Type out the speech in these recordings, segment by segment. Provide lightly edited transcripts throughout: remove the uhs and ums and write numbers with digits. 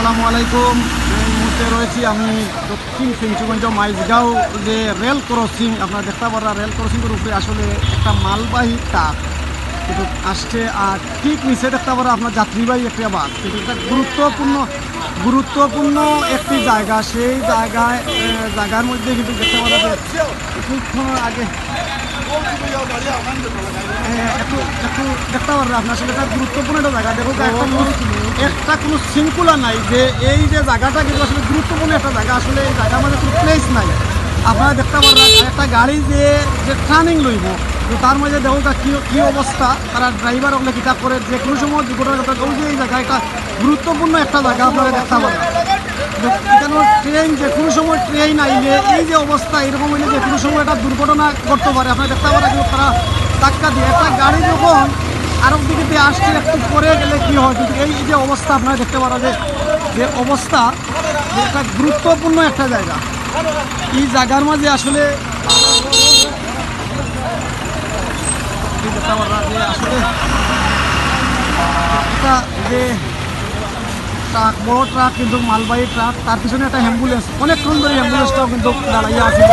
আসসালামু আলাইকুম। এই মুহূর্তে রয়েছি আমি দক্ষিণ ফেঞ্চুগঞ্জ মাইজগাঁও যে রেল ক্রসিং, আপনারা দেখতে পারা রেল ক্রসিংয়ের উপরে আসলে একটা মালবাহী ট্রাক কিন্তু আসছে, আর ঠিক নিচে দেখতে পারা আপনার যাত্রীবাহী একটা বাস। কিন্তু এটা গুরুত্বপূর্ণ একটি জায়গা। সেই জায়গার মধ্যে কিন্তু দেখতে পারা যে কিছুক্ষণ আগে একটু দেখতে পারবেন আপনার আসলে এটা গুরুত্বপূর্ণ একটা জায়গা। দেখো একটা কোনো শৃঙ্খলা নাই যে এই যে জায়গাটা কিন্তু আসলে গুরুত্বপূর্ণ একটা জায়গা। আসলে এই জায়গার মধ্যে কোনো প্লেস নাই। আপনারা দেখতে পারবেন একটা গাড়ি যে টার্নিং লইব, তো তার মধ্যে দেখো কী অবস্থা। তারা ড্রাইভার হলে কিতা করে যে কোনো সময় দুর্ঘটনা ঘটে। ওই যে এই জায়গা একটা গুরুত্বপূর্ণ একটা জায়গা আপনারা দেখতে পারেন। এখানে ট্রেন যে কোনো সময় ট্রেন আইলে এই যে অবস্থা এরকম হইলে যে কোনো সময় একটা দুর্ঘটনা করতে পারে। আপনারা দেখতে পারেন কিন্তু তারা ধাক্কা দিয়ে একটা গাড়ি যখন আরব দিকে দিয়ে আসছে একটু পরে গেলে কী হয়। কিন্তু এই যে অবস্থা আপনারা দেখতে পারা যে অবস্থা, যে একটা গুরুত্বপূর্ণ একটা জায়গা। এই জায়গার মাঝে আসলে দেখতে পারা যে আসলে একটা যে ট্রাক, বড় ট্রাক কিন্তু মালবাহী ট্রাক, তার পিছনে একটা অ্যাম্বুলেন্স, অনেকক্ষণ ধরে অ্যাম্বুলেন্সটাও কিন্তু দাঁড়াইয়া আছে।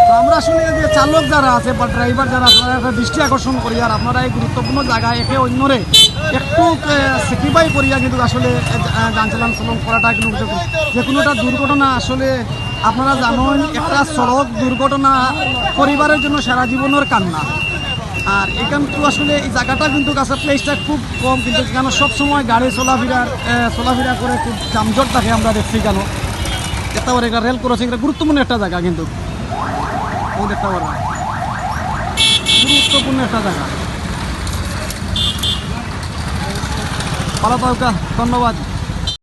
তো আমরা আসলে যে চালক যারা আছে বা ড্রাইভার যারা আছে তারা একটা দৃষ্টি আকর্ষণ করি, আর আপনারা এই গুরুত্বপূর্ণ জায়গায় একে অন্যরে একটু স্যাক্রিফাই করিয়া কিন্তু আসলে যান চলাচল করাটা কিন্তু যে কোনো একটা দুর্ঘটনা আসলে আপনারা জানেন, একটা সড়ক দুর্ঘটনা পরিবারের জন্য সারা জীবনের কান্না। আর এখানটু আসলে এই জায়গাটা কিন্তু কাছে প্লেসটা খুব কম, কিন্তু এখানে সবসময় গাড়ি চলাফেরা করে খুব যানজট থাকে আমরা দেখছি। কেন দেখতে পারে এটা রেল ক্রসিং, এটা গুরুত্বপূর্ণ একটা জায়গা কিন্তু দেখতে পারবেন, গুরুত্বপূর্ণ একটা জায়গা। ভালো থাকা, ধন্যবাদ।